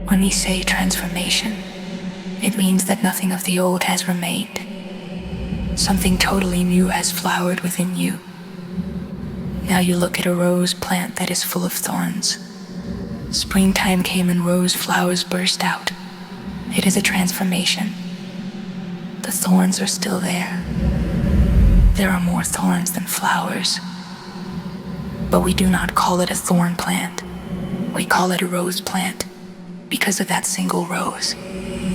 When we say transformation, it means that nothing of the old has remained. Something totally new has flowered within you. Now you look at a rose plant that is full of thorns. Springtime came and rose flowers burst out. It is a transformation. The thorns are still there. There are more thorns than flowers. But we do not call it a thorn plant. We call it a rose plant because of that single rose.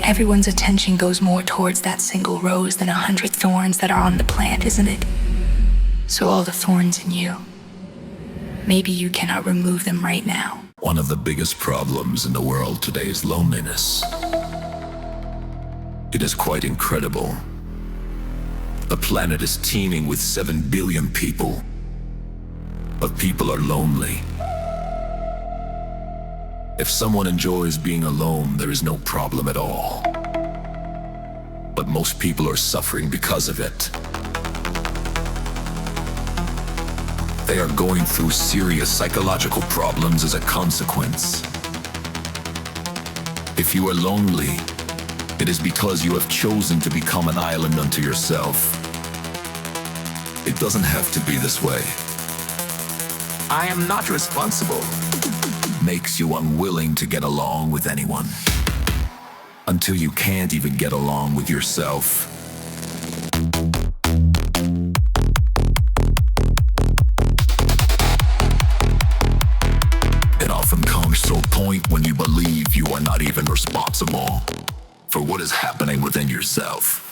Everyone's attention goes more towards that single rose than 100 thorns that are on the plant, isn't it? So all the thorns in you, maybe you cannot remove them right now. One of the biggest problems in the world today is loneliness. It is quite incredible. The planet is teeming with 7 billion people, but people are lonely. If someone enjoys being alone, there is no problem at all. But most people are suffering because of it. They are going through serious psychological problems as a consequence. If you are lonely, it is because you have chosen to become an island unto yourself. It doesn't have to be this way. I am not responsible. Makes you unwilling to get along with anyone. Until you can't even get along with yourself. It often comes to a point when you believe you are not even responsible for what is happening within yourself.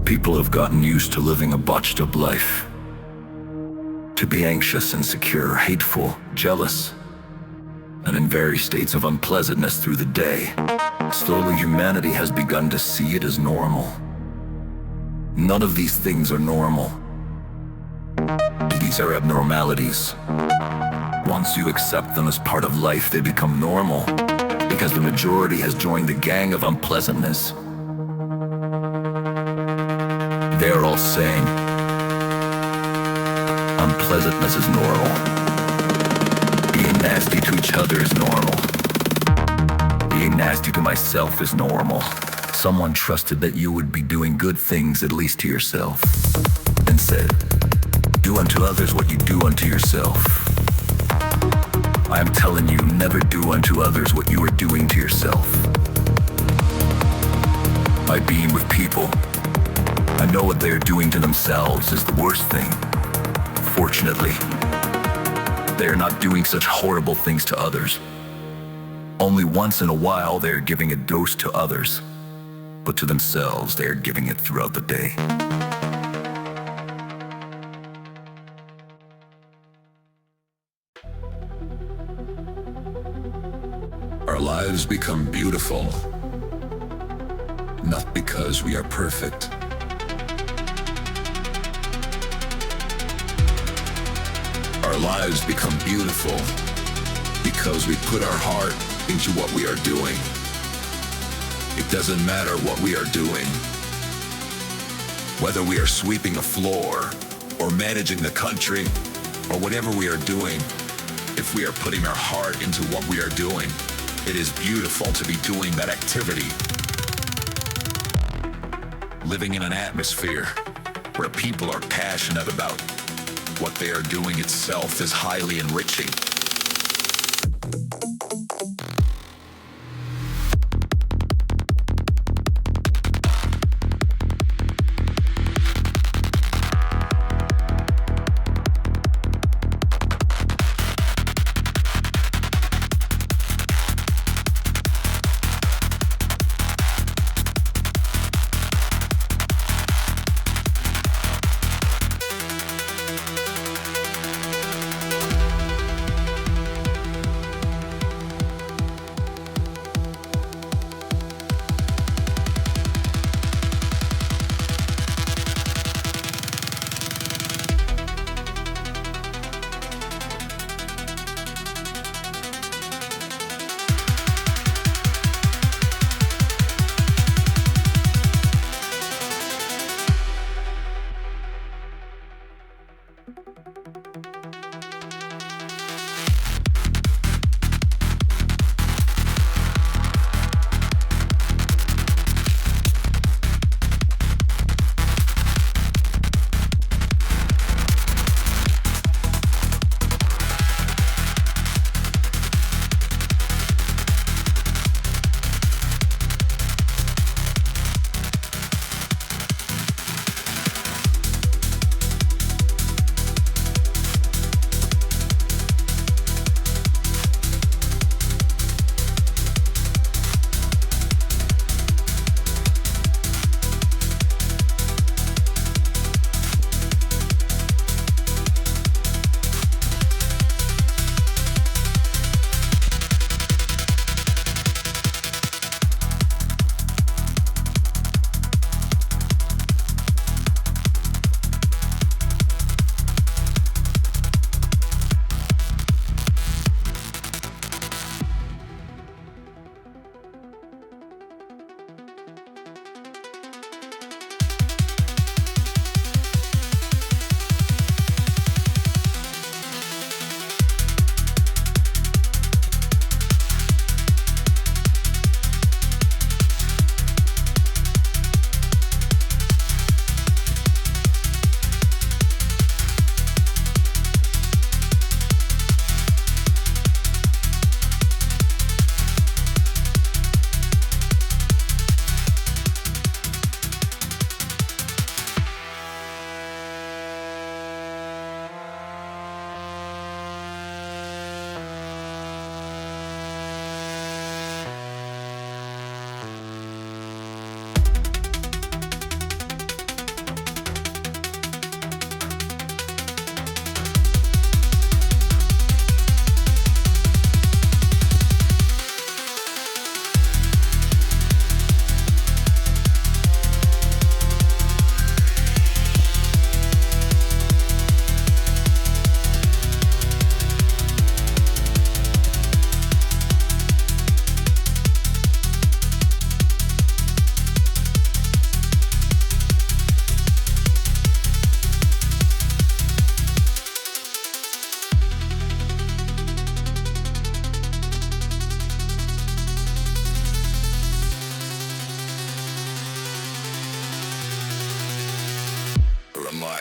People have gotten used to living a botched up life. To be anxious, insecure, hateful, jealous, and in various states of unpleasantness through the day. Slowly, humanity has begun to see it as normal. None of these things are normal. These are abnormalities. Once you accept them as part of life, they become normal, because the majority has joined the gang of unpleasantness. They are all saying, unpleasantness is normal. Being nasty to each other is normal. Being nasty to myself is normal. Someone trusted that you would be doing good things, at least to yourself, and said, do unto others what you do unto yourself. I am telling you, never do unto others what you are doing to yourself. By being with people, I know what they are doing to themselves is the worst thing. Fortunately, they are not doing such horrible things to others. Only once in a while they are giving a dose to others, but to themselves they are giving it throughout the day. Our lives become beautiful, not because we are perfect. Our lives become beautiful because we put our heart into what we are doing. It doesn't matter what we are doing. Whether we are sweeping a floor or managing the country or whatever we are doing, if we are putting our heart into what we are doing, it is beautiful to be doing that activity. Living in an atmosphere where people are passionate about what they are doing itself is highly enriching.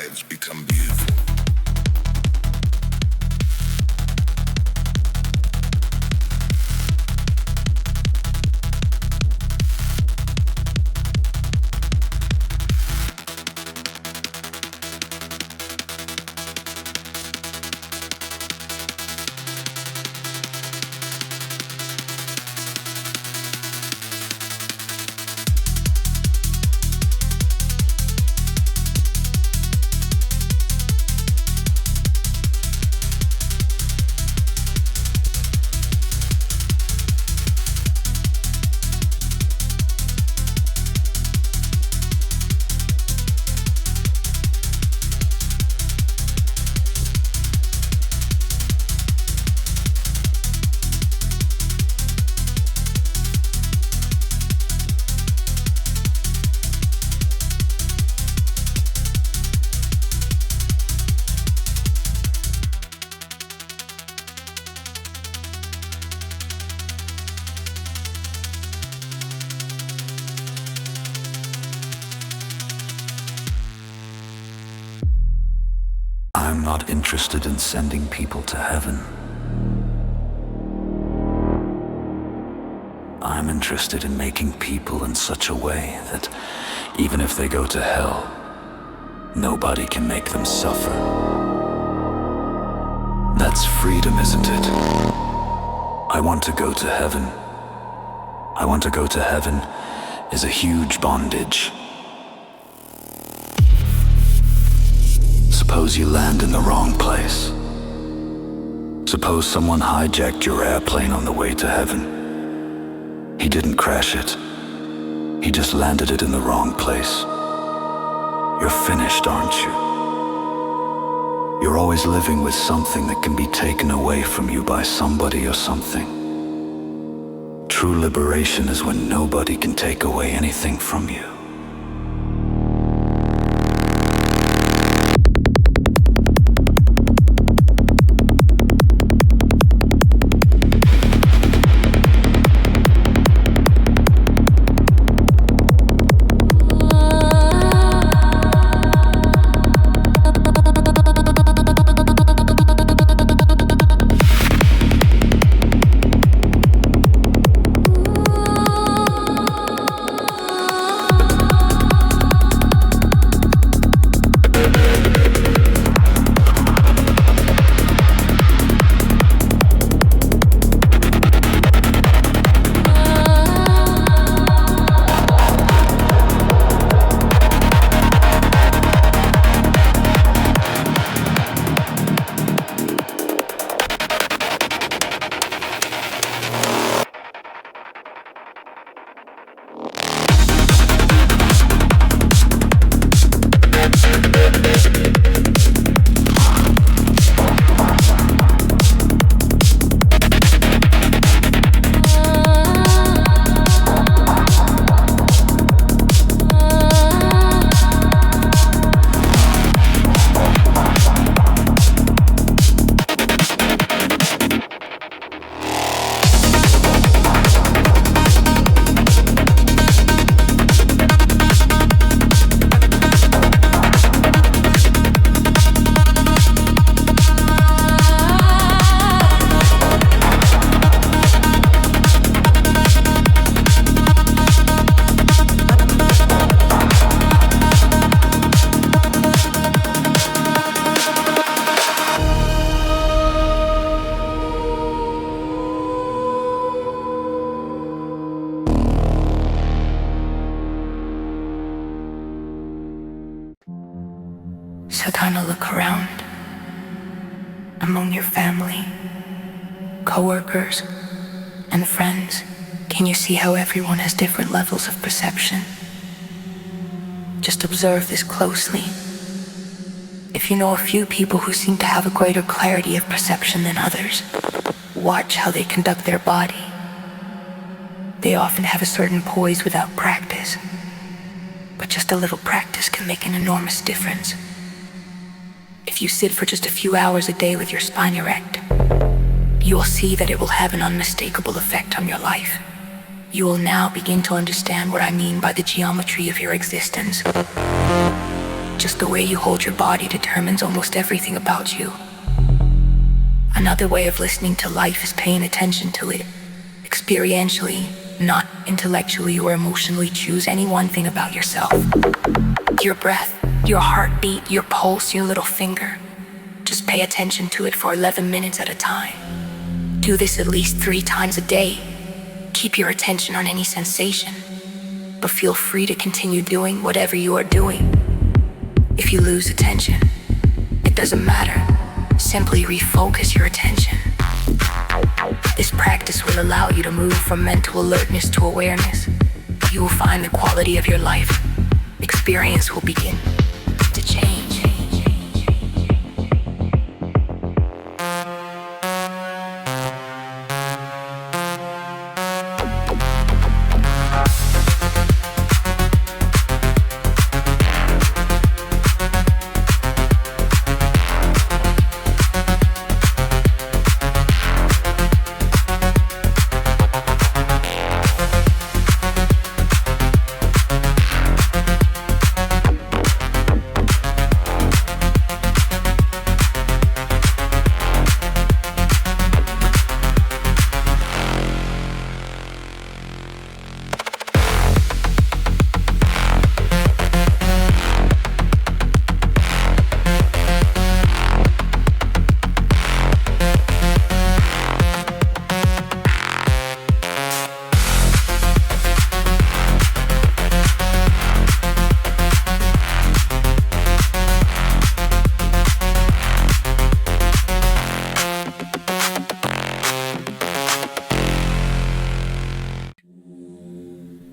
lives become beautiful. I'm not interested in sending people to heaven. I'm interested in making people in such a way that even if they go to hell, nobody can make them suffer. That's freedom, isn't it? I want to go to heaven. I want to go to heaven is a huge bondage. Suppose you land in the wrong place. Suppose someone hijacked your airplane on the way to heaven. He didn't crash it. He just landed it in the wrong place. You're finished, aren't you? You're always living with something that can be taken away from you by somebody or something. True liberation is when nobody can take away anything from you. So kind of look around. Among your family, co-workers, and friends, can you see how everyone has different levels of perception? Just observe this closely. If you know a few people who seem to have a greater clarity of perception than others, watch how they conduct their body. They often have a certain poise without practice, but just a little practice can make an enormous difference. If you sit for just a few hours a day with your spine erect, you will see that it will have an unmistakable effect on your life. You will now begin to understand what I mean by the geometry of your existence. Just the way you hold your body determines almost everything about you. Another way of listening to life is paying attention to it, experientially, not intellectually or emotionally. Choose any one thing about yourself. Your breath, your heartbeat, your pulse, your little finger. Just pay attention to it for 11 minutes at a time. Do this at least 3 times a day. Keep your attention on any sensation, but feel free to continue doing whatever you are doing. If you lose attention, it doesn't matter. Simply refocus your attention. This practice will allow you to move from mental alertness to awareness. You will find the quality of your life. Experience will begin to change.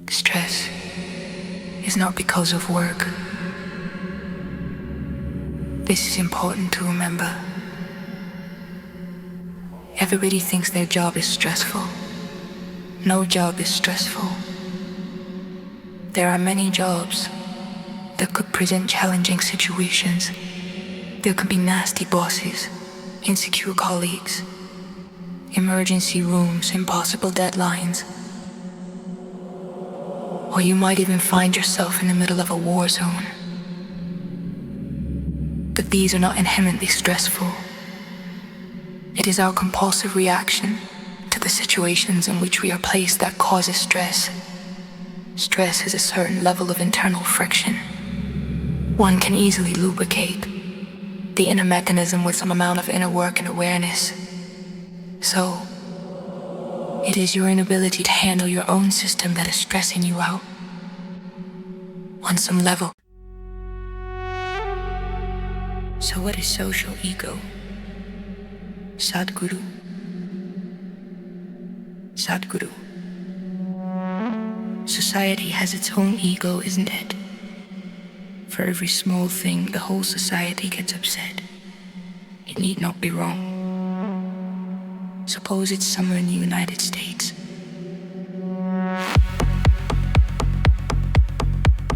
Stress is not because of work. This is important to remember. Everybody thinks their job is stressful. No job is stressful. There are many jobs that could present challenging situations. There could be nasty bosses, insecure colleagues, emergency rooms, impossible deadlines. Or you might even find yourself in the middle of a war zone. But these are not inherently stressful. It is our compulsive reaction to the situations in which we are placed that causes stress. Stress is a certain level of internal friction. One can easily lubricate the inner mechanism with some amount of inner work and awareness. So, it is your inability to handle your own system that is stressing you out on some level. So what is social ego? Sadhguru. Sadhguru. Society has its own ego, isn't it? For every small thing, the whole society gets upset. It need not be wrong. Suppose it's somewhere in the United States.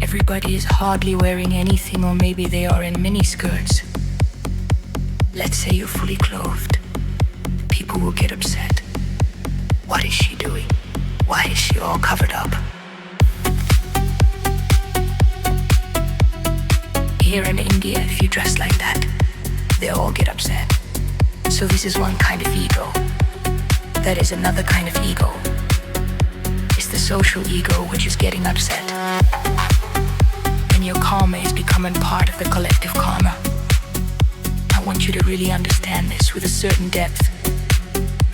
Everybody is hardly wearing anything, or maybe they are in miniskirts. Let's say you're fully clothed. People will get upset. What is she doing? Why is she all covered up? Here in India, if you dress like that, they all get upset. So this is one kind of ego. That is another kind of ego. It's the social ego which is getting upset. And your karma is becoming part of the collective karma. I want you to really understand this with a certain depth.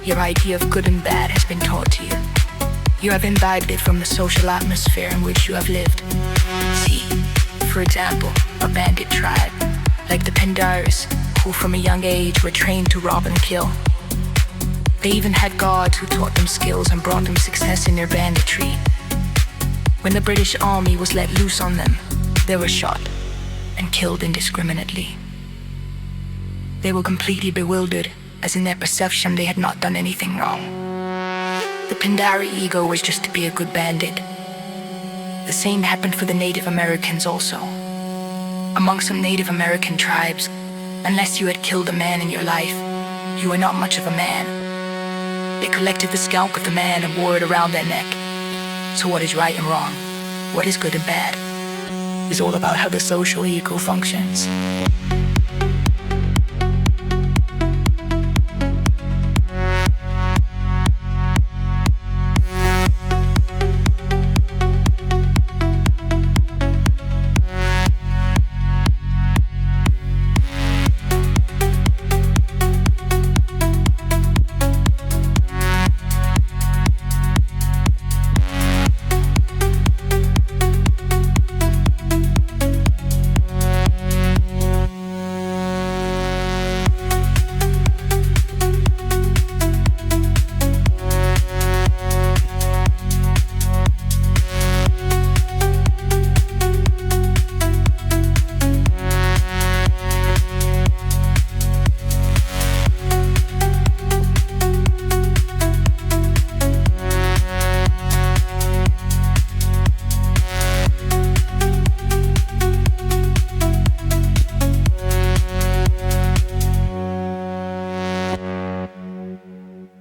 Your idea of good and bad has been taught to you. You have imbibed it from the social atmosphere in which you have lived. See, for example, a bandit tribe, like the Pindaris, who from a young age were trained to rob and kill. They even had guards who taught them skills and brought them success in their banditry. When the British army was let loose on them, they were shot and killed indiscriminately. They were completely bewildered, as in their perception they had not done anything wrong. The Pindari ego was just to be a good bandit. The same happened for the Native Americans also. Among some Native American tribes, unless you had killed a man in your life, you were not much of a man. They collected the scalp of the man and wore it around their neck. So what is right and wrong? What is good and bad? is all about how the social ego functions.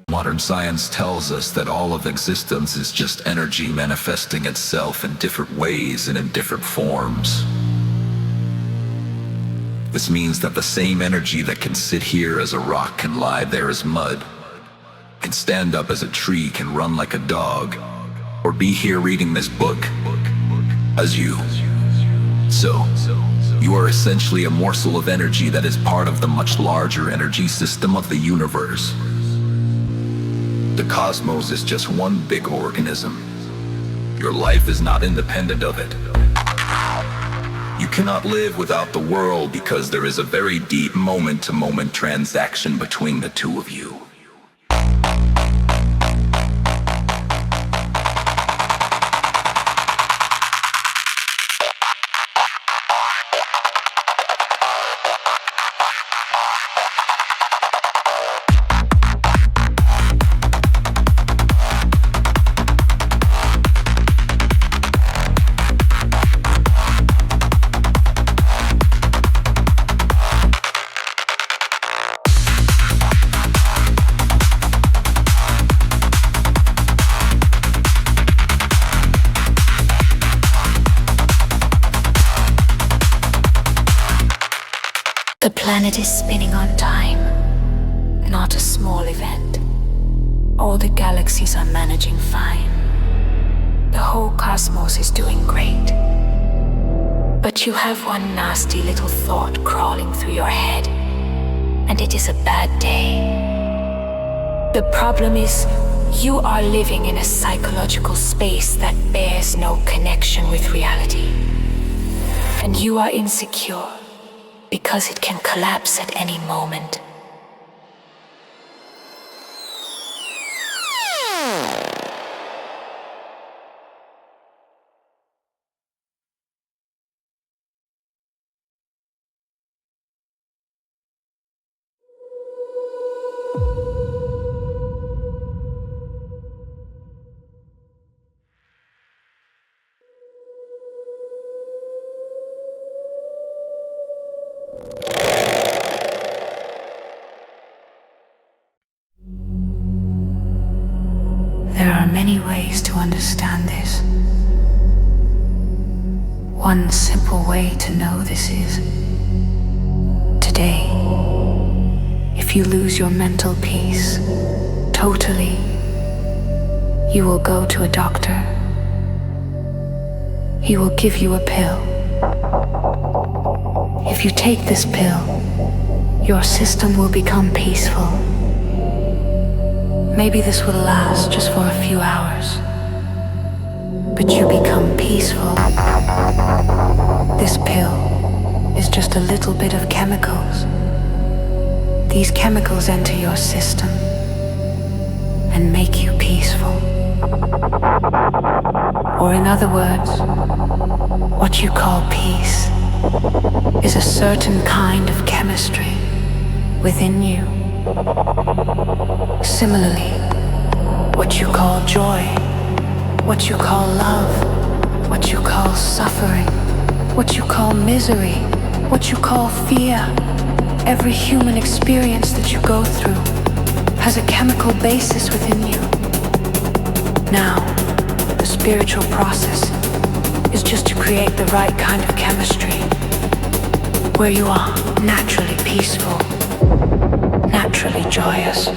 Modern science tells us that all of existence is just energy manifesting itself in different ways and in different forms. This means that the same energy that can sit here as a rock can lie there as mud, can stand up as a tree, can run like a dog, or be here reading this book as you. So, you are essentially a morsel of energy that is part of the much larger energy system of the universe. The cosmos is just one big organism. Your life is not independent of it. You cannot live without the world because there is a very deep moment-to-moment transaction between the two of you. The planet is spinning on time, not a small event. All the galaxies are managing fine. The whole cosmos is doing great. But you have one nasty little thought crawling through your head, and it is a bad day. The problem is, you are living in a psychological space that bears no connection with reality. And you are insecure, because it can collapse at any moment. There are many ways to understand this. One simple way to know this is, today, if you lose your mental peace totally, you will go to a doctor. He will give you a pill. If you take this pill, your system will become peaceful. Maybe this will last just for a few hours, but you become peaceful. This pill is just a little bit of chemicals. These chemicals enter your system and make you peaceful. Or in other words, what you call peace is a certain kind of chemistry within you. Similarly, what you call joy, what you call love, what you call suffering, what you call misery, what you call fear, every human experience that you go through has a chemical basis within you. Now, the spiritual process is just to create the right kind of chemistry, where you are naturally peaceful, naturally joyous.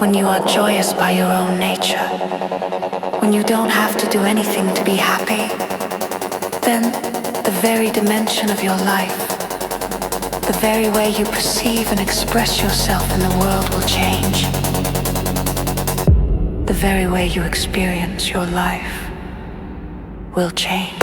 When you are joyous by your own nature, when you don't have to do anything to be happy, then the very dimension of your life, the very way you perceive and express yourself in the world will change. The very way you experience your life will change.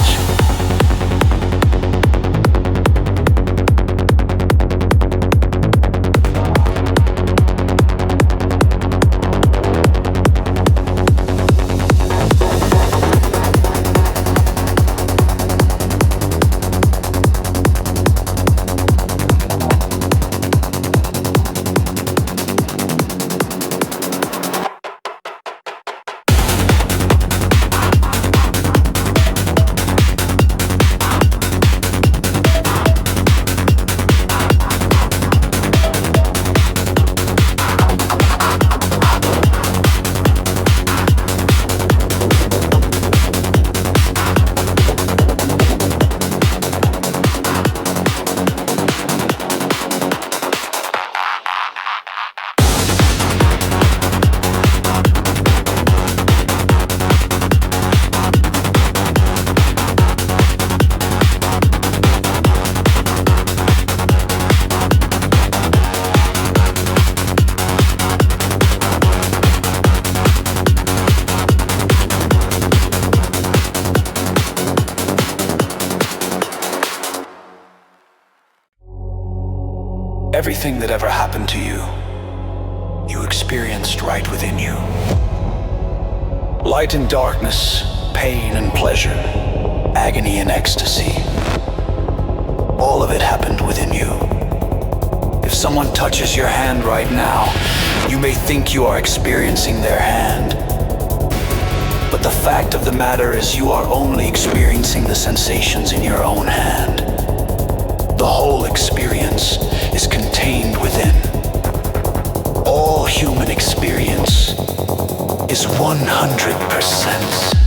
Everything that ever happened to you, you experienced right within you. Light and darkness, pain and pleasure, agony and ecstasy. All of it happened within you. If someone touches your hand right now, you may think you are experiencing their hand. But the fact of the matter is you are only experiencing the sensations in your own hand. The whole experience is contained within. All human experience is 100%